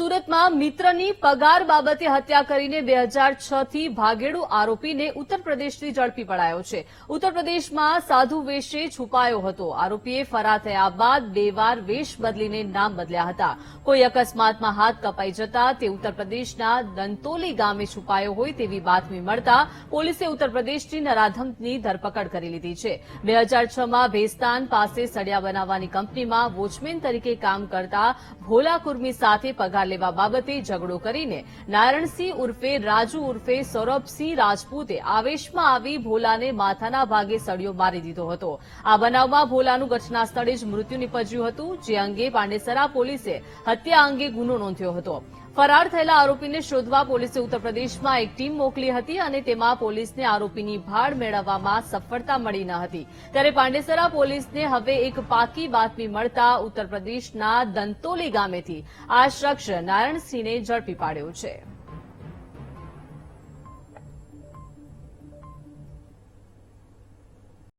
સુરતમાં મિત્રની પગાર બાબતે હત્યા કરીને 2006 થી ભાગેડુ આરોપીને ઉત્તર પ્રદેશથી ઝડપી પડાયો છે. ઉત્તર પ્રદેશમાં સાધુ વેશે છુપાયો હતો. આરોપીએ ફરાર થયા બાદ 2 વાર વેશ બદલીને નામ બદલ્યા હતા. કોઈ અકસ્માતમાં હાથ કપાઈ જતા તે ઉત્તર પ્રદેશના દંતોલી ગામે છુપાયો હોય તેવી બાતમી મળતા પોલીસે ઉત્તર પ્રદેશની નરાધમની ધરપકડ કરી લીધી છે. 2006માં ભેસ્તાન પાસે સળિયા બનાવવાની કંપનીમાં વોચમેન તરીકે કામ કરતા ભોલા કુર્મી સાથે પગાર લેવા બાબતે ઝઘડો કરીને નારાયણસિંહ ઉર્ફે રાજુ ઉર્ફે સૌરભસિંહ રાજપૂતે આવેશમાં આવી ભોલાને માથાના ભાગે સળિયો મારી દીધો હતો. આ બનાવમાં ભોલાનું ઘટના સ્થળે જ મૃત્યુ નીપજ્યું હતું, જે અંગે પાંડેસરા પોલીસે હત્યા અંગે ગુનો નોંધ્યો હતો. ફરાર થયેલા આરોપીને શોધવા પોલીસે ઉત્તર પ્રદેશમાં એક ટીમ મોકલી હતી અને તેમાં પોલીસને આરોપીની ભાળ મેળવવામાં સફળતા મળી ન હતી. ત્યારે પાંડેસરા પોલીસને હવે એક પાકી બાતમી મળતા ઉત્તર પ્રદેશના દંતોલી ગામેથી આ શખ્સ નારાયણસિંહને ઝડપી પાડ્યો છે.